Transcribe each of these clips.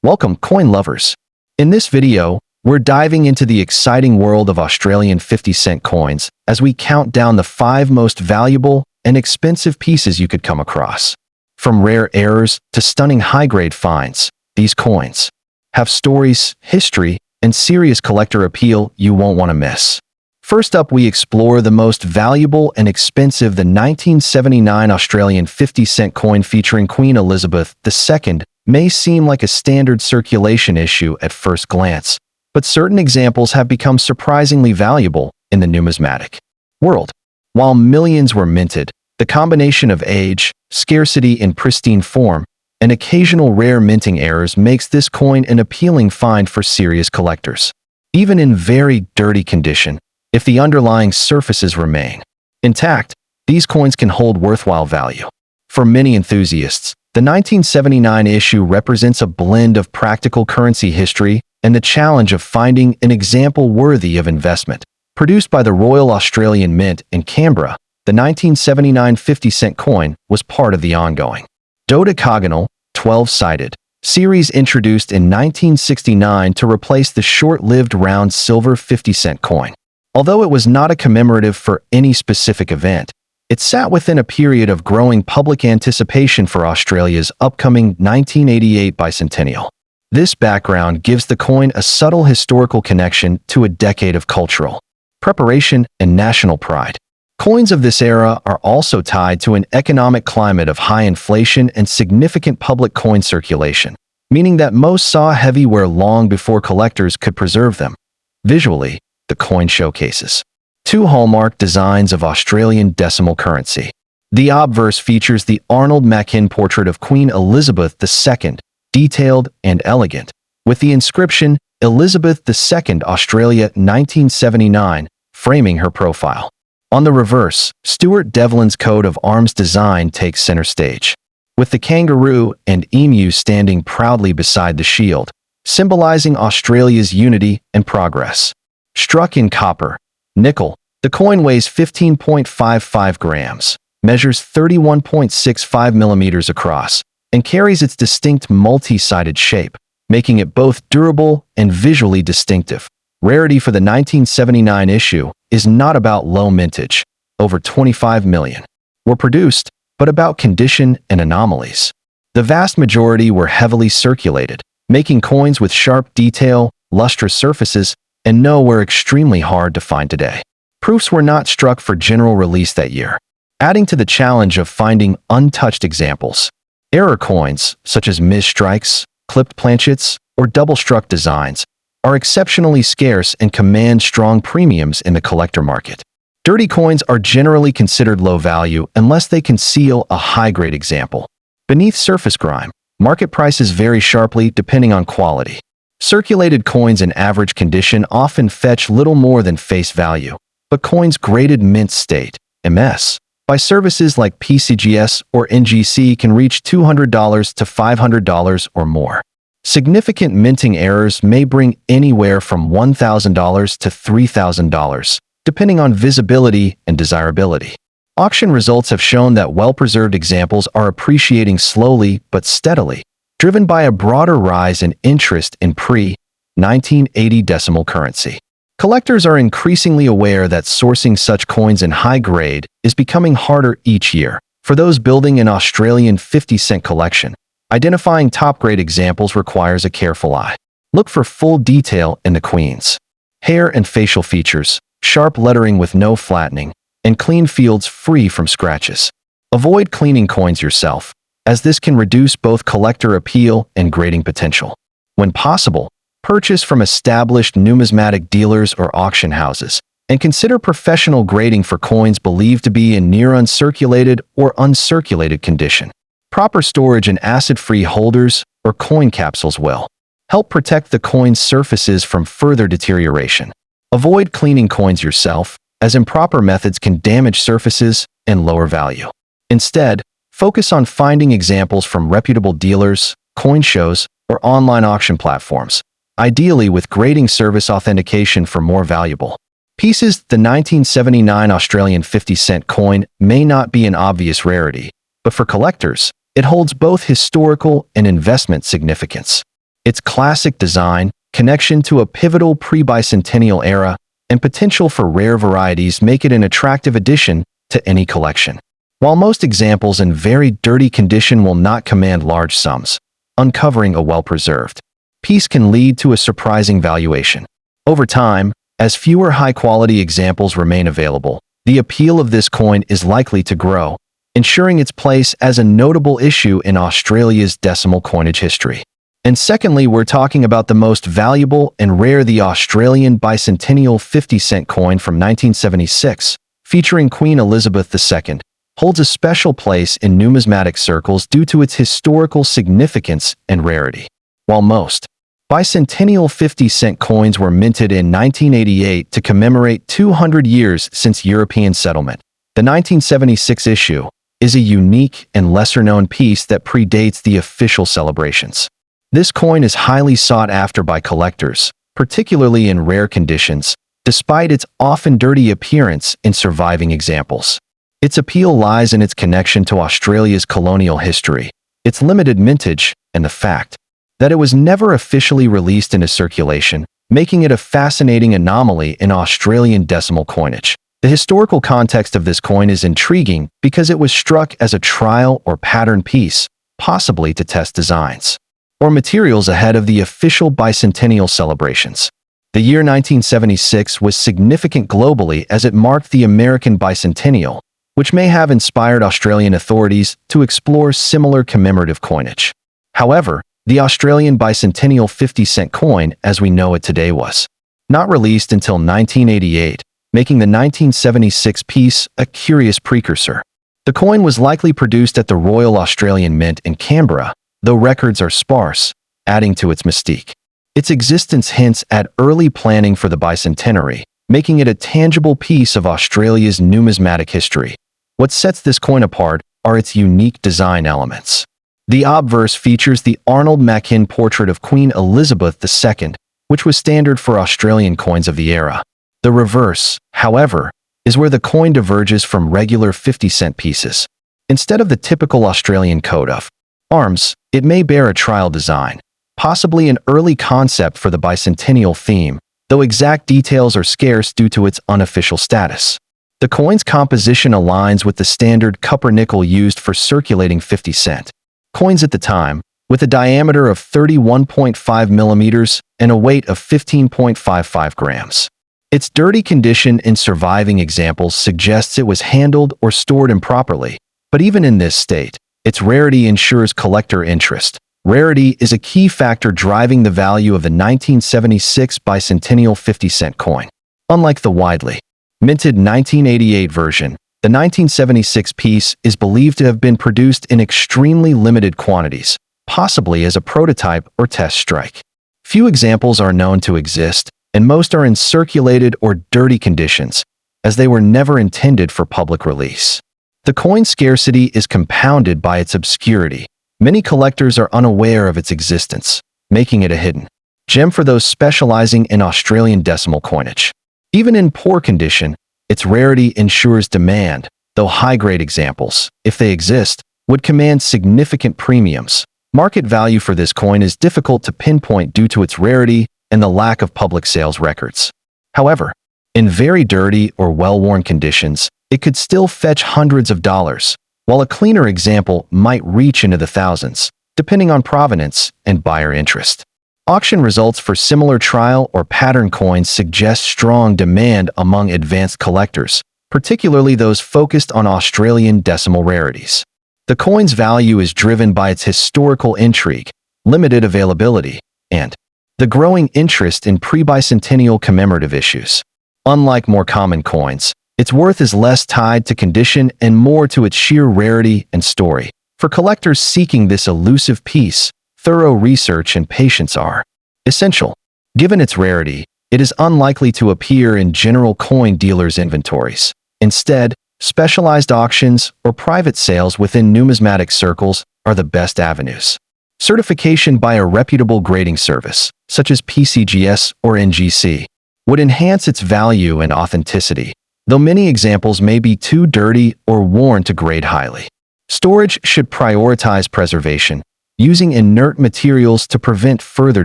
Welcome, coin lovers. In this video, we're diving into the exciting world of Australian 50-cent coins as we count down the 5 most valuable and expensive pieces you could come across. From rare errors to stunning high-grade finds, these coins have stories, history, and serious collector appeal you won't want to miss. First up, we explore the most valuable and expensive, the 1979 Australian 50-cent coin featuring Queen Elizabeth II. May seem like a standard circulation issue at first glance, but certain examples have become surprisingly valuable in the numismatic world. While millions were minted, the combination of age, scarcity in pristine form, and occasional rare minting errors makes this coin an appealing find for serious collectors. Even in very dirty condition, if the underlying surfaces remain intact, these coins can hold worthwhile value. For many enthusiasts, the 1979 issue represents a blend of practical currency history and the challenge of finding an example worthy of investment. Produced by the Royal Australian Mint in Canberra, the 1979 50-cent coin was part of the ongoing dodecagonal, 12-sided series introduced in 1969 to replace the short-lived round silver 50-cent coin. Although it was not a commemorative for any specific event, it sat within a period of growing public anticipation for Australia's upcoming 1988 bicentennial. This background gives the coin a subtle historical connection to a decade of cultural preparation and national pride. Coins of this era are also tied to an economic climate of high inflation and significant public coin circulation, meaning that most saw heavy wear long before collectors could preserve them. Visually, the coin showcases 2 hallmark designs of Australian decimal currency. The obverse features the Arnold Machin portrait of Queen Elizabeth II, detailed and elegant, with the inscription Elizabeth II Australia 1979 framing her profile. On the reverse, Stuart Devlin's coat of arms design takes center stage, with the kangaroo and emu standing proudly beside the shield, symbolizing Australia's unity and progress. Struck in copper, nickel, the coin weighs 15.55 grams, measures 31.65 millimeters across, and carries its distinct multi-sided shape, making it both durable and visually distinctive. Rarity for the 1979 issue is not about low mintage. Over 25 million were produced, but about condition and anomalies. The vast majority were heavily circulated, making coins with sharp detail, lustrous surfaces, and nowhere extremely hard to find today. Proofs were not struck for general release that year, adding to the challenge of finding untouched examples. Error coins, such as mis-strikes, clipped planchets, or double-struck designs, are exceptionally scarce and command strong premiums in the collector market. Dirty coins are generally considered low value unless they conceal a high-grade example. Beneath surface grime, market prices vary sharply depending on quality. Circulated coins in average condition often fetch little more than face value, but coins graded mint state, MS, by services like PCGS or NGC can reach $200 to $500 or more. Significant minting errors may bring anywhere from $1,000 to $3,000, depending on visibility and desirability. Auction results have shown that well-preserved examples are appreciating slowly but steadily, driven by a broader rise in interest in pre-1980 decimal currency. Collectors are increasingly aware that sourcing such coins in high grade is becoming harder each year. For those building an Australian 50-cent collection, identifying top-grade examples requires a careful eye. Look for full detail in the Queen's hair and facial features, sharp lettering with no flattening, and clean fields free from scratches. Avoid cleaning coins yourself, as this can reduce both collector appeal and grading potential. When possible, purchase from established numismatic dealers or auction houses, and consider professional grading for coins believed to be in near uncirculated or uncirculated condition. Proper storage in acid-free holders or coin capsules will help protect the coin's surfaces from further deterioration. Avoid cleaning coins yourself, as improper methods can damage surfaces and lower value. Instead, focus on finding examples from reputable dealers, coin shows, or online auction platforms, ideally with grading service authentication for more valuable pieces. The 1979 Australian 50-cent coin may not be an obvious rarity, but for collectors, it holds both historical and investment significance. Its classic design, connection to a pivotal pre-bicentennial era, and potential for rare varieties make it an attractive addition to any collection. While most examples in very dirty condition will not command large sums, uncovering a well-preserved piece can lead to a surprising valuation. Over time, as fewer high-quality examples remain available, the appeal of this coin is likely to grow, ensuring its place as a notable issue in Australia's decimal coinage history. And secondly, we're talking about the most valuable and rare, the Australian bicentennial 50-cent coin from 1976, featuring Queen Elizabeth II, holds a special place in numismatic circles due to its historical significance and rarity. While most bicentennial 50-cent coins were minted in 1988 to commemorate 200 years since European settlement, the 1976 issue is a unique and lesser-known piece that predates the official celebrations. This coin is highly sought after by collectors, particularly in rare conditions, despite its often dirty appearance in surviving examples. Its appeal lies in its connection to Australia's colonial history, its limited mintage, and the fact that it was never officially released into circulation, making it a fascinating anomaly in Australian decimal coinage. The historical context of this coin is intriguing because it was struck as a trial or pattern piece, possibly to test designs or materials ahead of the official bicentennial celebrations. The year 1976 was significant globally as it marked the American bicentennial, which may have inspired Australian authorities to explore similar commemorative coinage. However, the Australian bicentennial 50-cent coin, as we know it today, was not released until 1988, making the 1976 piece a curious precursor. The coin was likely produced at the Royal Australian Mint in Canberra, though records are sparse, adding to its mystique. Its existence hints at early planning for the bicentenary, making it a tangible piece of Australia's numismatic history. What sets this coin apart are its unique design elements. The obverse features the Arnold Machin portrait of Queen Elizabeth II, which was standard for Australian coins of the era. The reverse, however, is where the coin diverges from regular 50-cent pieces. Instead of the typical Australian coat of arms, it may bear a trial design, possibly an early concept for the bicentennial theme, though exact details are scarce due to its unofficial status. The coin's composition aligns with the standard copper-nickel used for circulating 50-cent coins at the time, with a diameter of 31.5 millimeters and a weight of 15.55 grams. Its dirty condition in surviving examples suggests it was handled or stored improperly, but even in this state, its rarity ensures collector interest. Rarity is a key factor driving the value of the 1976 bicentennial 50-cent coin. Unlike the widely minted 1988 version, the 1976 piece is believed to have been produced in extremely limited quantities, possibly as a prototype or test strike. Few examples are known to exist, and most are in circulated or dirty conditions, as they were never intended for public release. The coin's scarcity is compounded by its obscurity. Many collectors are unaware of its existence, making it a hidden gem for those specializing in Australian decimal coinage. Even in poor condition, its rarity ensures demand, though high-grade examples, if they exist, would command significant premiums. Market value for this coin is difficult to pinpoint due to its rarity and the lack of public sales records. However, in very dirty or well-worn conditions, it could still fetch hundreds of dollars, while a cleaner example might reach into the thousands, depending on provenance and buyer interest. Auction results for similar trial or pattern coins suggest strong demand among advanced collectors, particularly those focused on Australian decimal rarities. The coin's value is driven by its historical intrigue, limited availability, and the growing interest in pre-bicentennial commemorative issues. Unlike more common coins, its worth is less tied to condition and more to its sheer rarity and story. For collectors seeking this elusive piece, thorough research and patience are essential. Given its rarity, it is unlikely to appear in general coin dealers' inventories. Instead, specialized auctions or private sales within numismatic circles are the best avenues. Certification by a reputable grading service, such as PCGS or NGC, would enhance its value and authenticity, though many examples may be too dirty or worn to grade highly. Storage should prioritize preservation, using inert materials to prevent further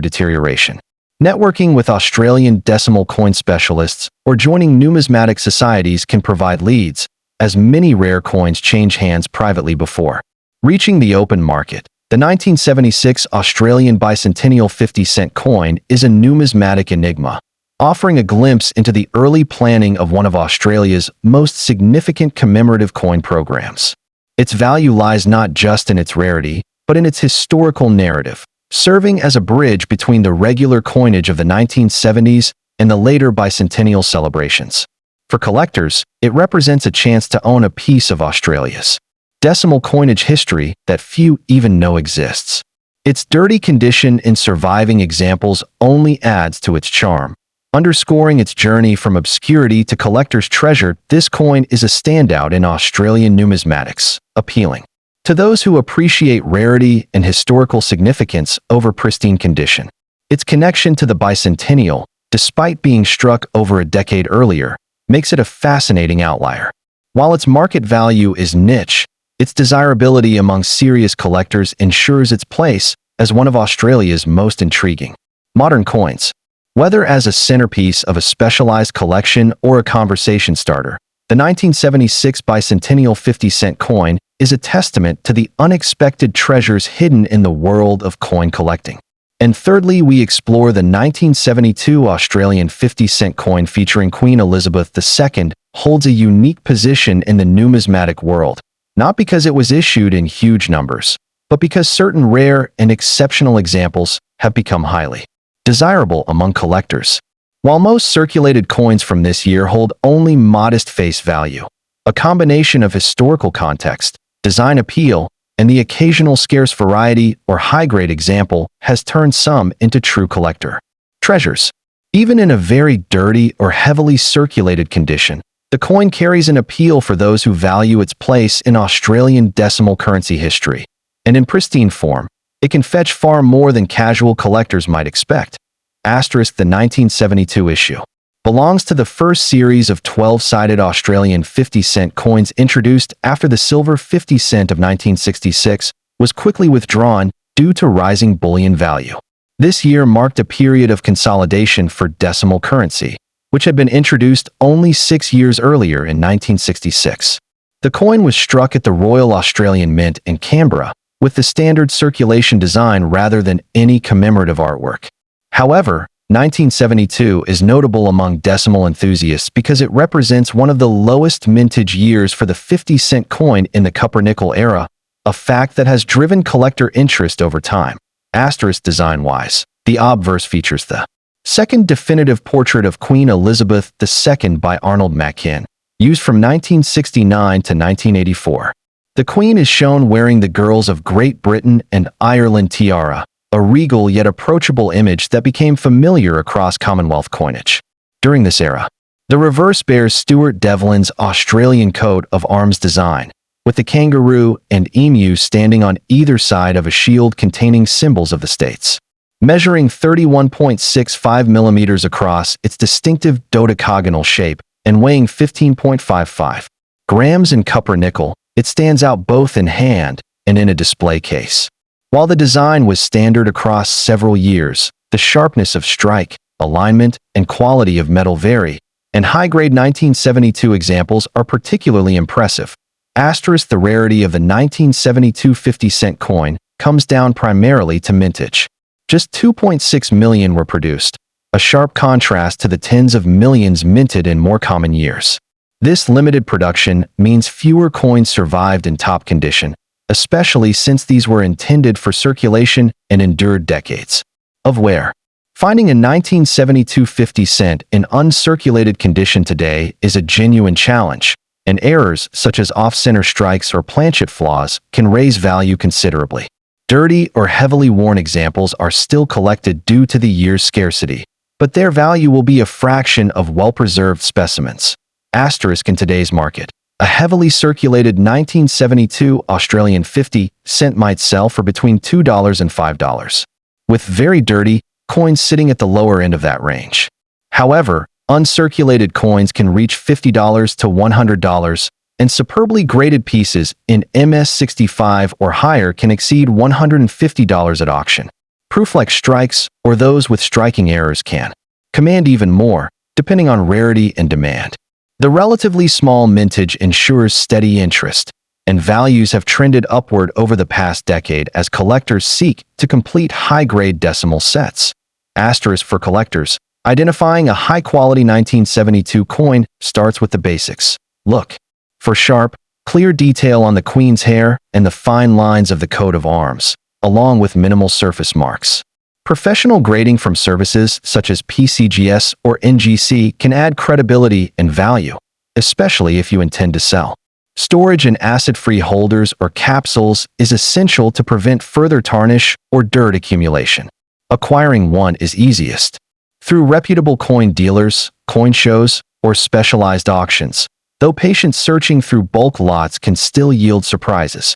deterioration. Networking with Australian decimal coin specialists or joining numismatic societies can provide leads, as many rare coins change hands privately before reaching the open market. The 1976 Australian bicentennial 50-cent coin is a numismatic enigma, offering a glimpse into the early planning of one of Australia's most significant commemorative coin programs. Its value lies not just in its rarity, but in its historical narrative, serving as a bridge between the regular coinage of the 1970s and the later bicentennial celebrations. For collectors, it represents a chance to own a piece of Australia's decimal coinage history that few even know exists. Its dirty condition in surviving examples only adds to its charm. Underscoring its journey from obscurity to collector's treasure, this coin is a standout in Australian numismatics, appealing to those who appreciate rarity and historical significance over pristine condition. Its connection to the bicentennial, despite being struck over a decade earlier, makes it a fascinating outlier. While its market value is niche, its desirability among serious collectors ensures its place as one of Australia's most intriguing modern coins. Whether as a centerpiece of a specialized collection or a conversation starter, the 1976 bicentennial 50-cent coin is a testament to the unexpected treasures hidden in the world of coin collecting. And thirdly, we explore the 1972 Australian 50-cent coin featuring Queen Elizabeth II holds a unique position in the numismatic world, not because it was issued in huge numbers, but because certain rare and exceptional examples have become highly desirable among collectors. While most circulated coins from this year hold only modest face value, a combination of historical context, design appeal, and the occasional scarce variety or high-grade example has turned some into true collector treasures. Even in a very dirty or heavily circulated condition, the coin carries an appeal for those who value its place in Australian decimal currency history. And in pristine form, it can fetch far more than casual collectors might expect. Asterisk the 1972 issue belongs to the first series of 12-sided Australian 50-cent coins introduced after the silver 50 cent of 1966 was quickly withdrawn due to rising bullion value. This year marked a period of consolidation for decimal currency, which had been introduced only 6 years earlier in 1966. The coin was struck at the Royal Australian Mint in Canberra with the standard circulation design rather than any commemorative artwork. However, 1972 is notable among decimal enthusiasts because it represents one of the lowest mintage years for the 50-cent coin in the copper-nickel era, a fact that has driven collector interest over time. Asterisk design-wise, the obverse features the second definitive portrait of Queen Elizabeth II by Arnold Machin, used from 1969 to 1984. The Queen is shown wearing the Girls of Great Britain and Ireland tiara, a regal yet approachable image that became familiar across Commonwealth coinage. During this era, the reverse bears Stuart Devlin's Australian coat of arms design, with the kangaroo and emu standing on either side of a shield containing symbols of the states. Measuring 31.65 millimeters across, its distinctive dodecagonal shape, and weighing 15.55 grams in copper-nickel, it stands out both in hand and in a display case. While the design was standard across several years, the sharpness of strike, alignment, and quality of metal vary, and high-grade 1972 examples are particularly impressive. Asterisk the rarity of the 1972 50-cent coin comes down primarily to mintage. Just 2.6 million were produced, a sharp contrast to the tens of millions minted in more common years. This limited production means fewer coins survived in top condition, especially since these were intended for circulation and endured decades of wear. Finding a 1972 50 cent in uncirculated condition today is a genuine challenge, and errors such as off-center strikes or planchet flaws can raise value considerably. Dirty or heavily worn examples are still collected due to the year's scarcity, but their value will be a fraction of well-preserved specimens. Asterisk in today's market, a heavily circulated 1972 Australian 50 cent might sell for between $2 and $5, with very dirty coins sitting at the lower end of that range. However, uncirculated coins can reach $50 to $100, and superbly graded pieces in MS65 or higher can exceed $150 at auction. Proof-like strikes, or those with striking errors, can command even more, depending on rarity and demand. The relatively small mintage ensures steady interest, and values have trended upward over the past decade as collectors seek to complete high-grade decimal sets. Asterisk for collectors. Identifying a high-quality 1972 coin starts with the basics. Look for sharp, clear detail on the Queen's hair and the fine lines of the coat of arms, along with minimal surface marks. Professional grading from services such as PCGS or NGC can add credibility and value, especially if you intend to sell. Storage in acid-free holders or capsules is essential to prevent further tarnish or dirt accumulation. Acquiring one is easiest through reputable coin dealers, coin shows, or specialized auctions, though patient searching through bulk lots can still yield surprises.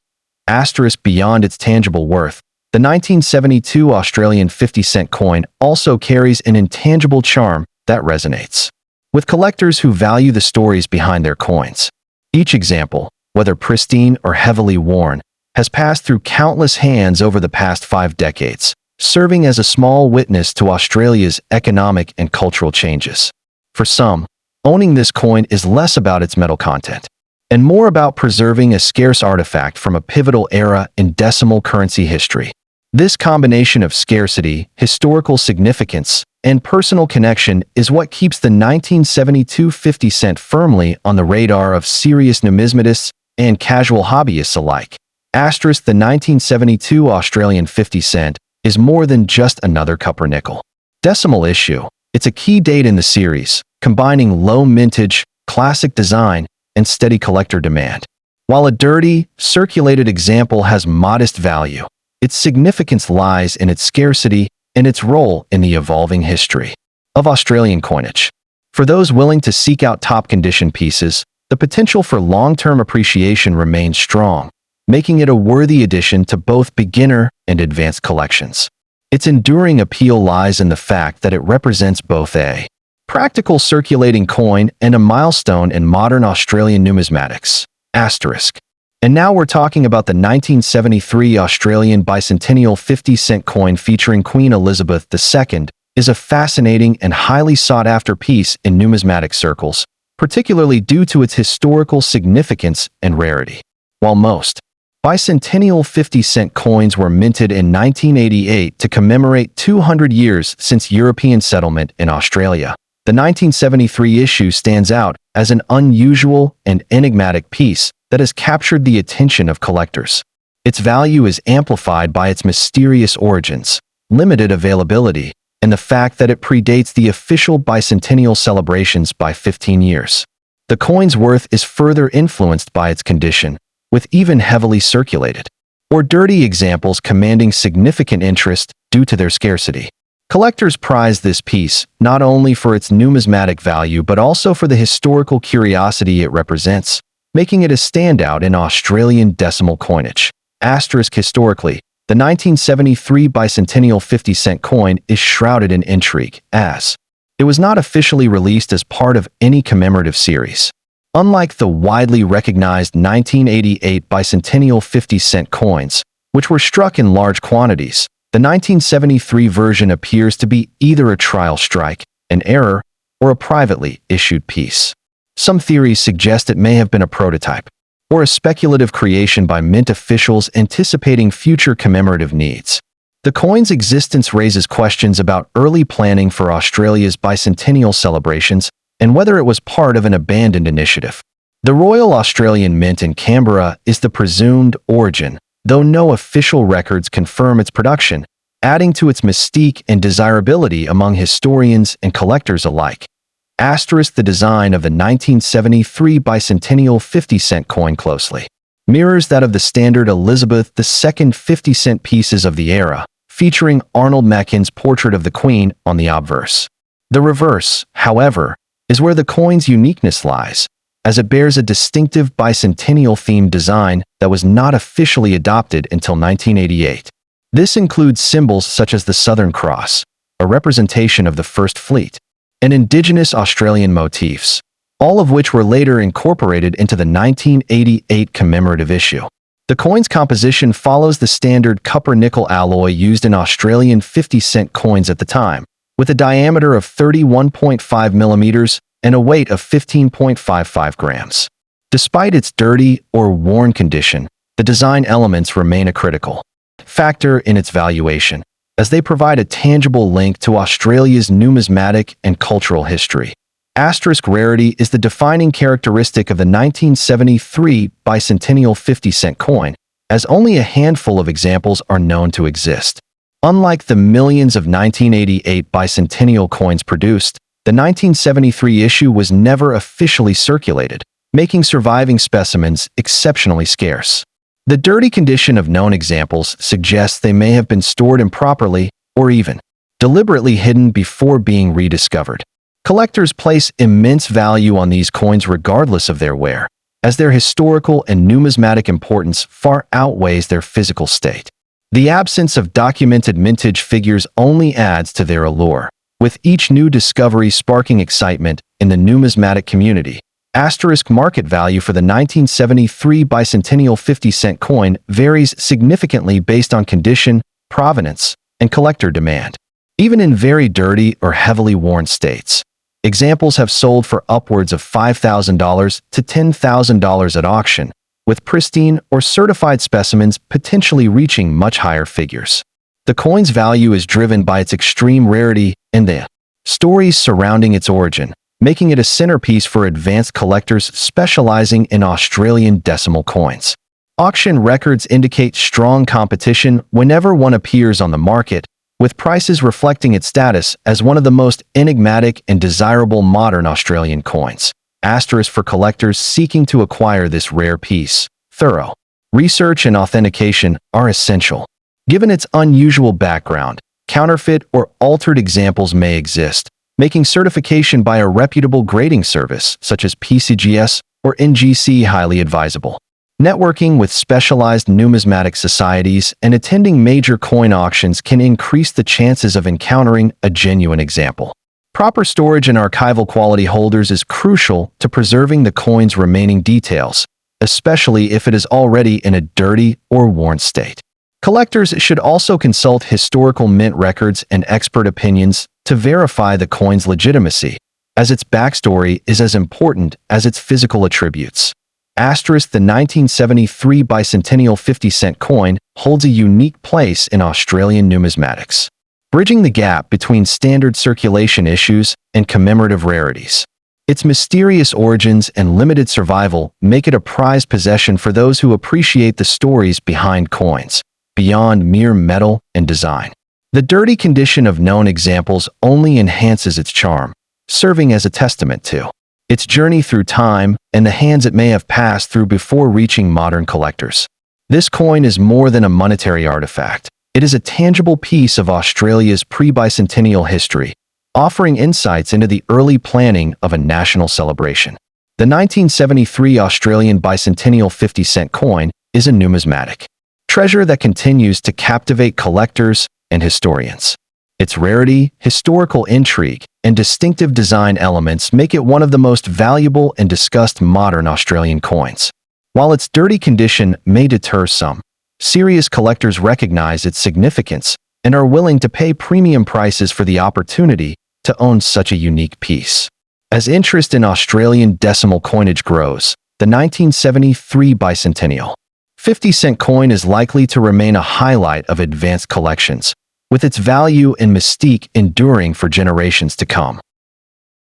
Asterisk beyond its tangible worth, the 1972 Australian 50-cent coin also carries an intangible charm that resonates with collectors who value the stories behind their coins. Each example, whether pristine or heavily worn, has passed through countless hands over the past 5 decades, serving as a small witness to Australia's economic and cultural changes. For some, owning this coin is less about its metal content and more about preserving a scarce artifact from a pivotal era in decimal currency history. This combination of scarcity, historical significance, and personal connection is what keeps the 1972 50-cent firmly on the radar of serious numismatists and casual hobbyists alike. Asterisk the 1972 Australian 50-cent is more than just another copper nickel. Decimal issue. It's a key date in the series, combining low mintage, classic design, and steady collector demand. While a dirty, circulated example has modest value, its significance lies in its scarcity and its role in the evolving history of Australian coinage. For those willing to seek out top-condition pieces, the potential for long-term appreciation remains strong, making it a worthy addition to both beginner and advanced collections. Its enduring appeal lies in the fact that it represents both a practical circulating coin and a milestone in modern Australian numismatics. Asterisk. And now we're talking about the 1973 Australian bicentennial 50-cent coin featuring Queen Elizabeth II is a fascinating and highly sought-after piece in numismatic circles, particularly due to its historical significance and rarity. While most bicentennial 50-cent coins were minted in 1988 to commemorate 200 years since European settlement in Australia, the 1973 issue stands out as an unusual and enigmatic piece that has captured the attention of collectors. Its value is amplified by its mysterious origins, limited availability, and the fact that it predates the official bicentennial celebrations by 15 years. The coin's worth is further influenced by its condition, with even heavily circulated or dirty examples commanding significant interest due to their scarcity. Collectors prize this piece not only for its numismatic value but also for the historical curiosity it represents, making it a standout in Australian decimal coinage. Asterisk historically, the 1973 bicentennial 50-cent coin is shrouded in intrigue, as it was not officially released as part of any commemorative series. Unlike the widely recognized 1988 bicentennial 50-cent coins, which were struck in large quantities, the 1973 version appears to be either a trial strike, an error, or a privately issued piece. Some theories suggest it may have been a prototype, or a speculative creation by mint officials anticipating future commemorative needs. The coin's existence raises questions about early planning for Australia's bicentennial celebrations and whether it was part of an abandoned initiative. The Royal Australian Mint in Canberra is the presumed origin, though no official records confirm its production, adding to its mystique and desirability among historians and collectors alike. Asterisk the design of the 1973 bicentennial 50-cent coin closely mirrors that of the standard Elizabeth II 50-cent pieces of the era, featuring Arnold Mackin's portrait of the Queen on the obverse. The reverse, however, is where the coin's uniqueness lies, as it bears a distinctive bicentennial-themed design that was not officially adopted until 1988. This includes symbols such as the Southern Cross, a representation of the First Fleet, and indigenous Australian motifs, all of which were later incorporated into the 1988 commemorative issue. The coin's composition follows the standard copper-nickel alloy used in Australian 50-cent coins at the time, with a diameter of 31.5 millimeters and a weight of 15.55 grams. Despite its dirty or worn condition, the design elements remain a critical factor in its valuation, as they provide a tangible link to Australia's numismatic and cultural history. Asterisk rarity is the defining characteristic of the 1973 bicentennial 50-cent coin, as only a handful of examples are known to exist. Unlike the millions of 1988 bicentennial coins produced, the 1973 issue was never officially circulated, making surviving specimens exceptionally scarce. The dirty condition of known examples suggests they may have been stored improperly or even deliberately hidden before being rediscovered. Collectors place immense value on these coins regardless of their wear, as their historical and numismatic importance far outweighs their physical state. The absence of documented mintage figures only adds to their allure, with each new discovery sparking excitement in the numismatic community. Asterisk market value for the 1973 bicentennial 50-cent coin varies significantly based on condition, provenance, and collector demand. Even in very dirty or heavily worn states, examples have sold for upwards of $5,000 to $10,000 at auction, with pristine or certified specimens potentially reaching much higher figures. The coin's value is driven by its extreme rarity and the stories surrounding its origin, making it a centerpiece for advanced collectors specializing in Australian decimal coins. Auction records indicate strong competition whenever one appears on the market, with prices reflecting its status as one of the most enigmatic and desirable modern Australian coins. Asterisk for collectors seeking to acquire this rare piece. Thorough research and authentication are essential. Given its unusual background, counterfeit or altered examples may exist, making certification by a reputable grading service such as PCGS or NGC highly advisable. Networking with specialized numismatic societies and attending major coin auctions can increase the chances of encountering a genuine example. Proper storage and archival quality holders is crucial to preserving the coin's remaining details, especially if it is already in a dirty or worn state. Collectors should also consult historical mint records and expert opinions to verify the coin's legitimacy, as its backstory is as important as its physical attributes. Asterisk the 1973 bicentennial 50-cent coin holds a unique place in Australian numismatics, bridging the gap between standard circulation issues and commemorative rarities. Its mysterious origins and limited survival make it a prized possession for those who appreciate the stories behind coins, beyond mere metal and design. The dirty condition of known examples only enhances its charm, serving as a testament to its journey through time and the hands it may have passed through before reaching modern collectors. This coin is more than a monetary artifact. It is a tangible piece of Australia's pre-bicentennial history, offering insights into the early planning of a national celebration. The 1973 Australian bicentennial 50-cent coin is a numismatic treasure that continues to captivate collectors and historians. Its rarity, historical intrigue, and distinctive design elements make it one of the most valuable and discussed modern Australian coins. While its dirty condition may deter some, serious collectors recognize its significance and are willing to pay premium prices for the opportunity to own such a unique piece. As interest in Australian decimal coinage grows, the 1973 bicentennial 50-cent coin is likely to remain a highlight of advanced collections, with its value and mystique enduring for generations to come.